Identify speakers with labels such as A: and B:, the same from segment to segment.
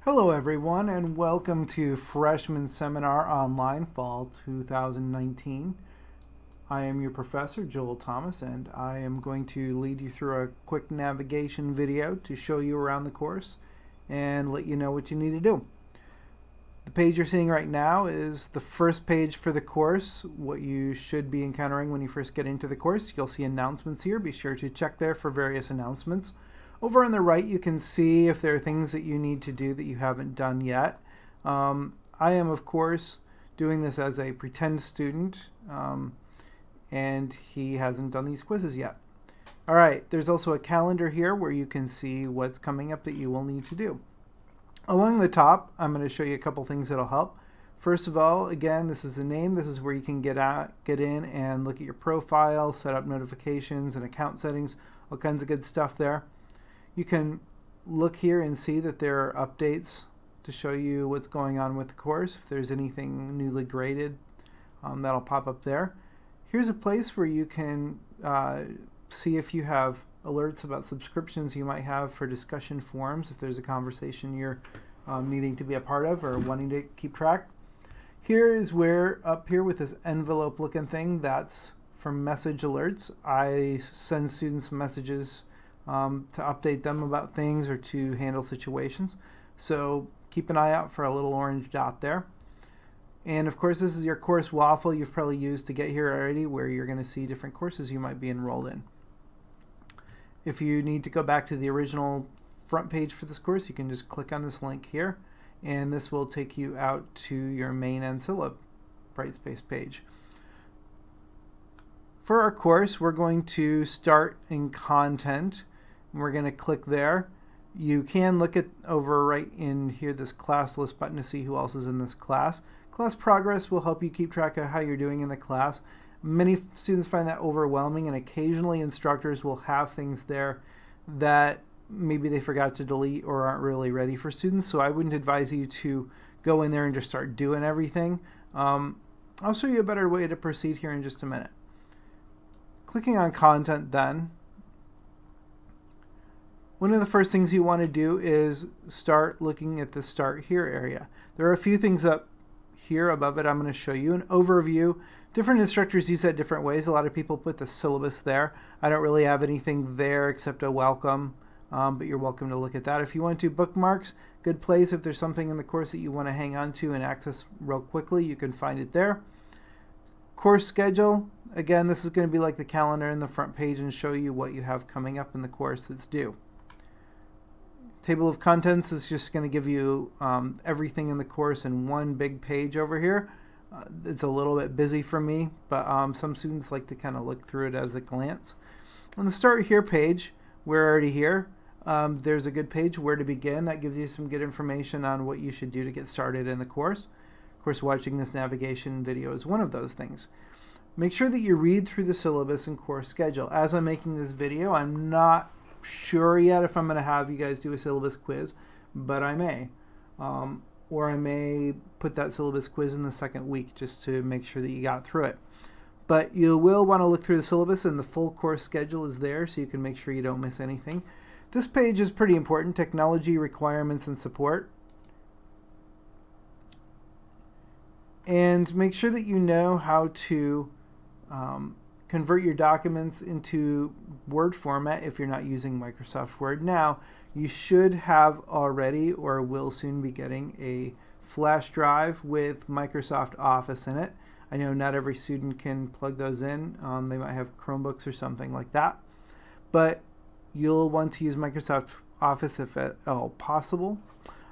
A: Hello everyone and welcome to Freshman Seminar Online Fall 2019. I am your professor, Joel Thomas, and I am going to lead you through a quick navigation video to show you around the course and let you know what you need to do. The page you're seeing right now is the first page for the course, what you should be encountering when you first get into the course. You'll see announcements here. Be sure to check there for various announcements. Over on the right, you can see if there are things that you need to do that you haven't done yet. I am, of course, doing this as a pretend student, and he hasn't done these quizzes yet. All right, there's also a calendar here where you can see what's coming up that you will need to do. Along the top, I'm going to show you a couple things that'll help. First of all, again, this is the name. This is where you can get in and look at your profile, set up notifications and account settings, all kinds of good stuff there. You can look here and see that there are updates to show you what's going on with the course. If there's anything newly graded, that'll pop up there. Here's a place where you can see if you have alerts about subscriptions you might have for discussion forums, if there's a conversation you're needing to be a part of or wanting to keep track. Here is where, up here with this envelope looking thing, that's for message alerts. I send students messages to update them about things or to handle situations. So keep an eye out for a little orange dot there. And of course, this is your course waffle you've probably used to get here already, where you're going to see different courses you might be enrolled in. If you need to go back to the original front page for this course, you can just click on this link here, and this will take you out to your main Ancilla Brightspace page. For our course, we're going to start in content. We're going to click there. You can look at over right in here this class list button to see who else is in this class. Class progress will help you keep track of how you're doing in the class. Many students find that overwhelming, and occasionally instructors will have things there that maybe they forgot to delete or aren't really ready for students. So I wouldn't advise you to go in there and just start doing everything. I'll show you a better way to proceed here in just a minute. Clicking on content then, one of the first things you want to do is start looking at the Start Here area. There are a few things up here above it. I'm going to show you an overview. Different instructors use that different ways. A lot of people put the syllabus there. I don't really have anything there except a welcome, but you're welcome to look at that. If you want to, bookmarks, good place. If there's something in the course that you want to hang on to and access real quickly, you can find it there. Course schedule. Again, this is going to be like the calendar in the front page and show you what you have coming up in the course that's due. Table of contents is just going to give you everything in the course in one big page over here. It's a little bit busy for me, but some students like to kind of look through it as a glance. On the Start Here page, we're already here. There's a good page, Where to Begin. That gives you some good information on what you should do to get started in the course. Of course, watching this navigation video is one of those things. Make sure that you read through the syllabus and course schedule. As I'm making this video, I'm not sure yet if I'm going to have you guys do a syllabus quiz, but I may. Or I may put that syllabus quiz in the second week just to make sure that you got through it. But you will want to look through the syllabus, and the full course schedule is there so you can make sure you don't miss anything. This page is pretty important, technology requirements and support. And make sure that you know how to convert your documents into Word format if you're not using Microsoft Word now. You should have already or will soon be getting a flash drive with Microsoft Office in it. I know not every student can plug those in. They might have Chromebooks or something like that. But you'll want to use Microsoft Office if at all possible.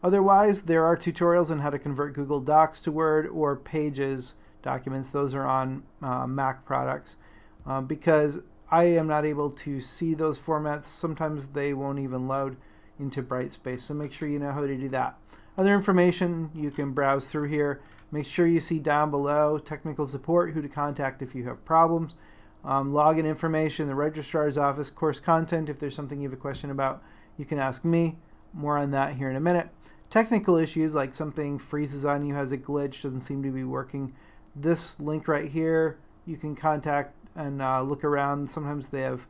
A: Otherwise, there are tutorials on how to convert Google Docs to Word or Pages documents. Those are on Mac products. Because I am not able to see those formats, sometimes they won't even load into Brightspace, so make sure you know how to do that. Other information you can browse through here. Make sure you see down below technical support, who to contact if you have problems, login information, the registrar's office, course content. If there's something you have a question about, you can ask me. More on that here in a minute. Technical issues like something freezes on you, has a glitch, doesn't seem to be working. This link right here, you can contact and look around. Sometimes they have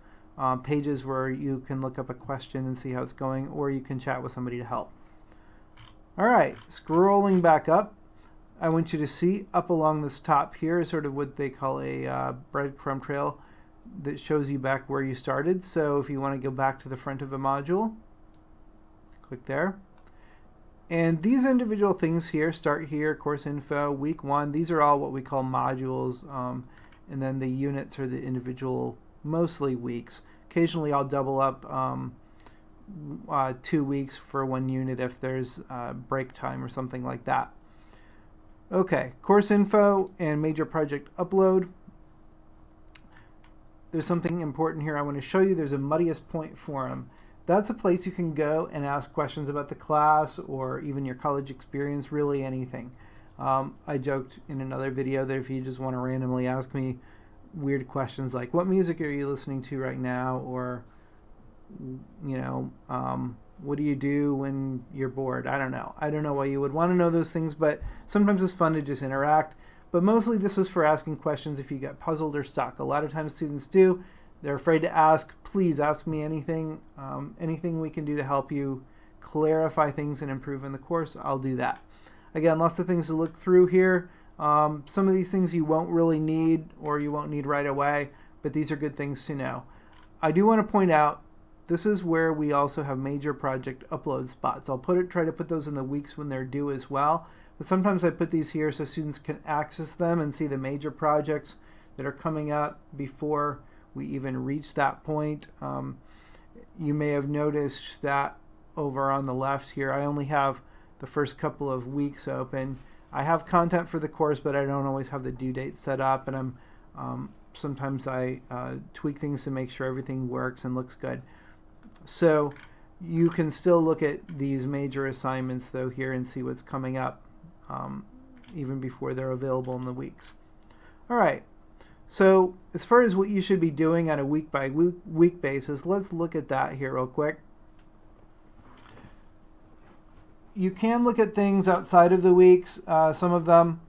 A: pages where you can look up a question and see how it's going, or you can chat with somebody to help. All right, scrolling back up, I want you to see up along this top here is sort of what they call a breadcrumb trail that shows you back where you started. So if you want to go back to the front of a module, click there. And these individual things here, start here, course info, week 1, these are all what we call modules. And then the units are the individual, mostly weeks. Occasionally I'll double up 2 weeks for 1 unit if there's break time or something like that. Okay, course info and major project upload. There's something important here I want to show you. There's a Muddiest Point forum. That's a place you can go and ask questions about the class or even your college experience, really anything. I joked in another video that if you just want to randomly ask me weird questions like, what music are you listening to right now? Or, you know, what do you do when you're bored? I don't know. I don't know why you would want to know those things, but sometimes it's fun to just interact. But mostly this is for asking questions if you get puzzled or stuck. A lot of times students do. They're afraid to ask. Please ask me anything. Anything we can do to help you clarify things and improve in the course, I'll do that. Again, lots of things to look through here. Some of these things you won't really need or you won't need right away, but these are good things to know. I do want to point out this is where we also have major project upload spots. I'll try to put those in the weeks when they're due as well. But sometimes I put these here so students can access them and see the major projects that are coming up before we even reach that point. You may have noticed that over on the left here, I only have the first couple of weeks open. I have content for the course, but I don't always have the due date set up, and sometimes I tweak things to make sure everything works and looks good. So you can still look at these major assignments though here and see what's coming up even before they're available in the weeks. All right, so as far as what you should be doing on a week by week basis, let's look at that here real quick. You can look at things outside of the weeks, some of them.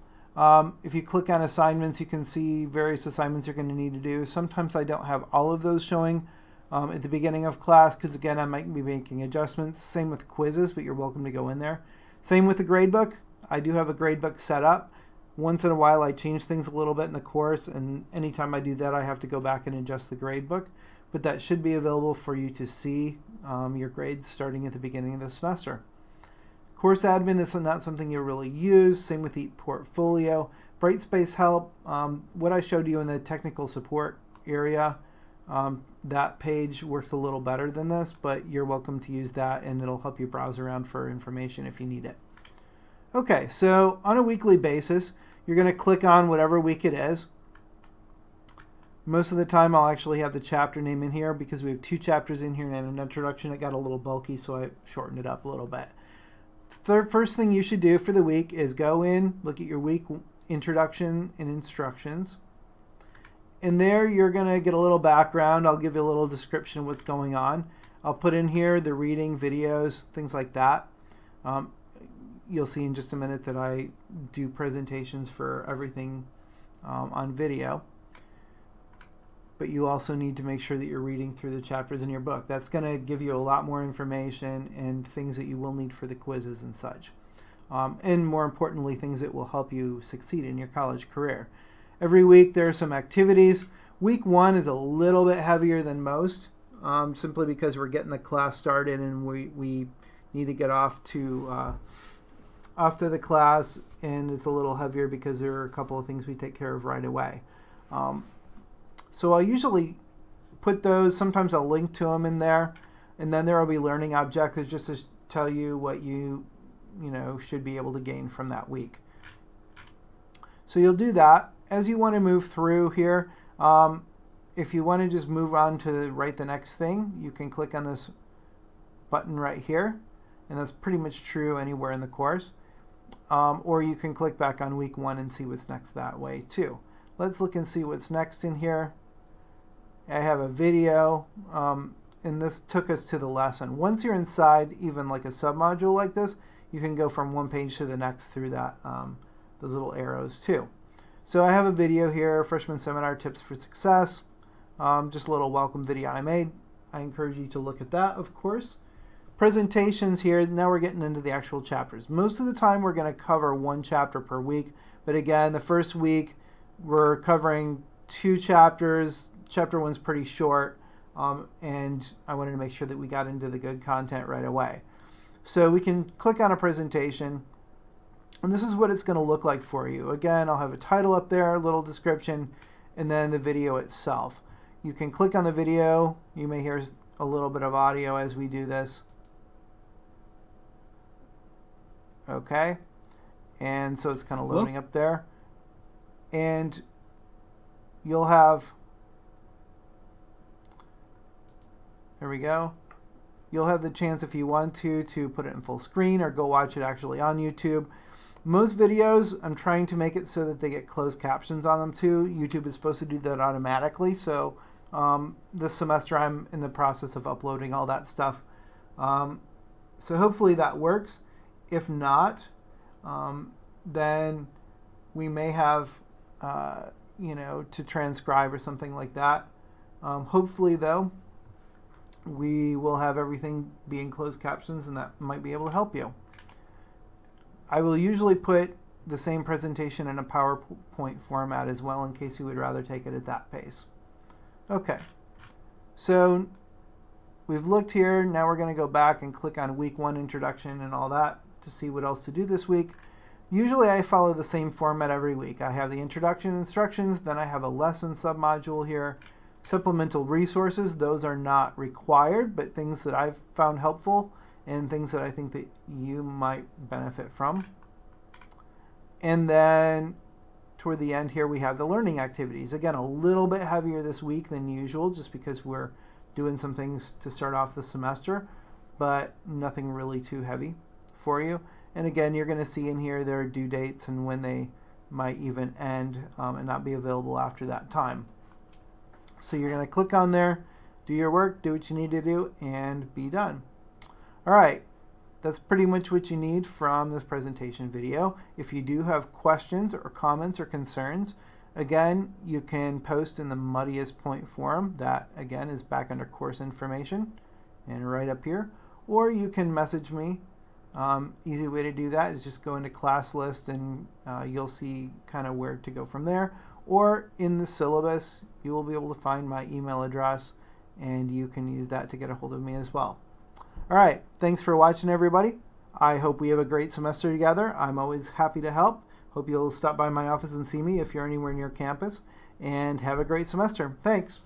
A: If you click on assignments, you can see various assignments you're going to need to do. Sometimes I don't have all of those showing at the beginning of class because, again, I might be making adjustments. Same with quizzes, but you're welcome to go in there. Same with the gradebook. I do have a gradebook set up. Once in a while, I change things a little bit in the course, and anytime I do that, I have to go back and adjust the gradebook. But that should be available for you to see your grades starting at the beginning of the semester. Course admin is not something you really use. Same with the portfolio. Brightspace help. What I showed you in the technical support area, that page works a little better than this, but you're welcome to use that and it'll help you browse around for information if you need it. Okay, so on a weekly basis, you're going to click on whatever week it is. Most of the time I'll actually have the chapter name in here because we have 2 chapters in here and an introduction. It got a little bulky, so I shortened it up a little bit. First thing you should do for the week is go in, look at your week introduction and instructions. And there you're going to get a little background. I'll give you a little description of what's going on. I'll put in here the reading, videos, things like that. You'll see in just a minute that I do presentations for everything on video. But you also need to make sure that you're reading through the chapters in your book. That's going to give you a lot more information and things that you will need for the quizzes and such. And more importantly, things that will help you succeed in your college career. Every week there are some activities. Week 1 is a little bit heavier than most, simply because we're getting the class started and we need to get off to the class, and it's a little heavier because there are a couple of things we take care of right away. So I'll usually put those, sometimes I'll link to them in there, and then there will be learning objectives just to tell you what you should be able to gain from that week. So you'll do that. As you want to move through here, if you want to just move on to write the next thing, you can click on this button right here, and that's pretty much true anywhere in the course. Or you can click back on week 1 and see what's next that way too. Let's look and see what's next in here. I have a video, and this took us to the lesson. Once you're inside, even like a submodule like this, you can go from one page to the next through that those little arrows too. So I have a video here, Freshman Seminar Tips for Success, just a little welcome video I made. I encourage you to look at that, of course. presentations here. Now we're getting into the actual chapters. Most of the time we're going to cover one chapter per week, but again, the first week we're covering 2 chapters. Chapter 1's pretty short, and I wanted to make sure that we got into the good content right away. So we can click on a presentation, and this is what it's going to look like for you. Again, I'll have a title up there, a little description, and then the video itself. You can click on the video. You may hear a little bit of audio as we do this. Okay, and so it's kind of loading up there, and you'll have, there we go. You'll have the chance, if you want to put it in full screen or go watch it actually on YouTube. Most videos, I'm trying to make it so that they get closed captions on them too. YouTube is supposed to do that automatically, so this semester I'm in the process of uploading all that stuff. So hopefully that works. If not, then we may have, to transcribe or something like that. Hopefully, though, we will have everything be in closed captions, and that might be able to help you. I will usually put the same presentation in a PowerPoint format as well, in case you would rather take it at that pace. Okay, so we've looked here. Now we're going to go back and click on week 1 introduction and all that to see what else to do this week. Usually I follow the same format every week. I have the introduction instructions, then I have a lesson submodule here. Supplemental resources, those are not required, but things that I've found helpful and things that I think that you might benefit from. And then toward the end here we have the learning activities. Again, a little bit heavier this week than usual just because we're doing some things to start off the semester, but nothing really too heavy for you. And again, you're going to see in here their due dates and when they might even end and not be available after that time. So you're going to click on there, do your work, do what you need to do, and be done. All right, that's pretty much what you need from this presentation video. If you do have questions or comments or concerns, again, you can post in the Muddiest Point forum. That, again, is back under course information and right up here. Or you can message me. Easy way to do that is just go into class list and you'll see kind of where to go from there. Or in the syllabus, you will be able to find my email address and you can use that to get a hold of me as well. All right, thanks for watching, everybody. I hope we have a great semester together. I'm always happy to help. Hope you'll stop by my office and see me if you're anywhere near campus, and have a great semester. Thanks.